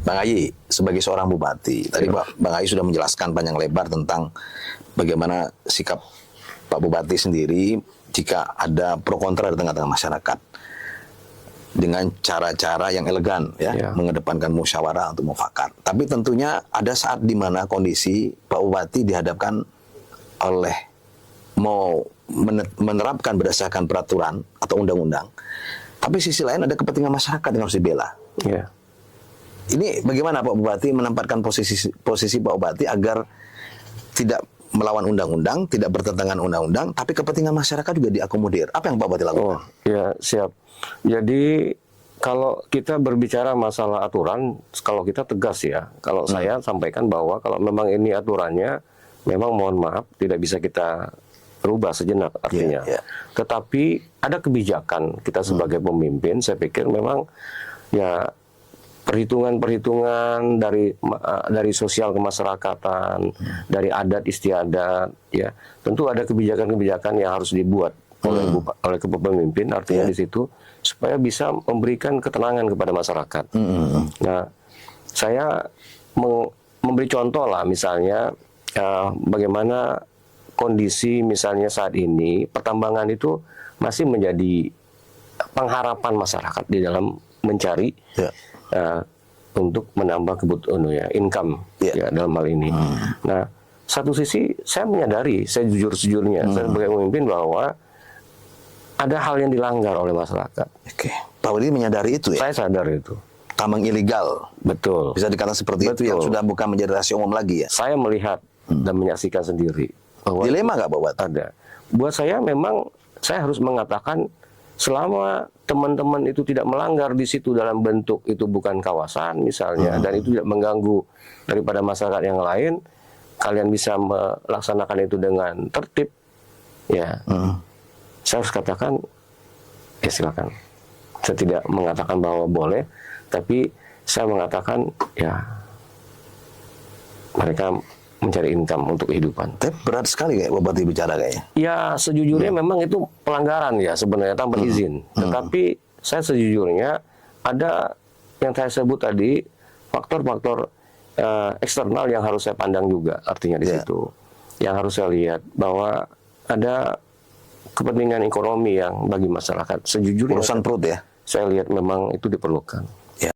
Bang Ayi, sebagai seorang bupati, tadi Bang Ayi sudah menjelaskan panjang lebar tentang bagaimana sikap Pak Bupati sendiri jika ada pro kontra di tengah-tengah masyarakat dengan cara-cara yang elegan, ya, mengedepankan musyawarah untuk mufakat. Tapi tentunya ada saat di mana kondisi Pak Bupati dihadapkan oleh mau menerapkan berdasarkan peraturan atau undang-undang, tapi sisi lain ada kepentingan masyarakat yang harus dibela. Ini bagaimana Pak Bupati menempatkan posisi Pak Bupati agar tidak melawan undang-undang, tidak bertentangan undang-undang, tapi kepentingan masyarakat juga diakomodir. Apa yang Pak Bupati lakukan? Ya, siap. Jadi kalau kita berbicara masalah aturan, kalau kita tegas ya, kalau saya sampaikan bahwa kalau memang ini aturannya, memang mohon maaf tidak bisa kita rubah sejenak artinya. Tetapi ada kebijakan kita sebagai pemimpin, saya pikir memang ya perhitungan-perhitungan dari sosial kemasyarakatan, dari adat istiadat, ya tentu ada kebijakan-kebijakan yang harus dibuat oleh kepemimpin, artinya di situ supaya bisa memberikan ketenangan kepada masyarakat. Nah, saya memberi contoh lah, misalnya bagaimana kondisi misalnya saat ini pertambangan itu masih menjadi pengharapan masyarakat di dalam mencari untuk menambah kebutuhan income ya dalam hal ini. Nah, satu sisi saya menyadari, saya jujur-jujurnya saya sebagai pemimpin bahwa ada hal yang dilanggar oleh masyarakat. Pak Bupati menyadari itu ya? Saya sadar itu. Tambang ilegal. Betul. Bisa dikatakan seperti itu yang sudah bukan menjadi rahasia umum lagi ya? Saya melihat dan menyaksikan sendiri. Bahwa dilema nggak Pak Bupati? Ada. Buat saya memang saya harus mengatakan selama teman-teman itu tidak melanggar di situ dalam bentuk itu bukan kawasan misalnya dan itu tidak mengganggu daripada masyarakat yang lain, kalian bisa melaksanakan itu dengan tertib, ya. Saya harus katakan, ya silakan. Saya tidak mengatakan bahwa boleh, tapi saya mengatakan ya mereka mencari income untuk kehidupan. Tapi berat sekali kayak Bupati bicara kayaknya. Ya sejujurnya memang itu pelanggaran ya sebenarnya tanpa izin. Tetapi saya sejujurnya ada yang saya sebut tadi faktor-faktor eksternal yang harus saya pandang juga artinya di situ. Yang harus saya lihat bahwa ada kepentingan ekonomi yang bagi masyarakat sejujurnya. Urusan perut ya. Saya lihat memang itu diperlukan.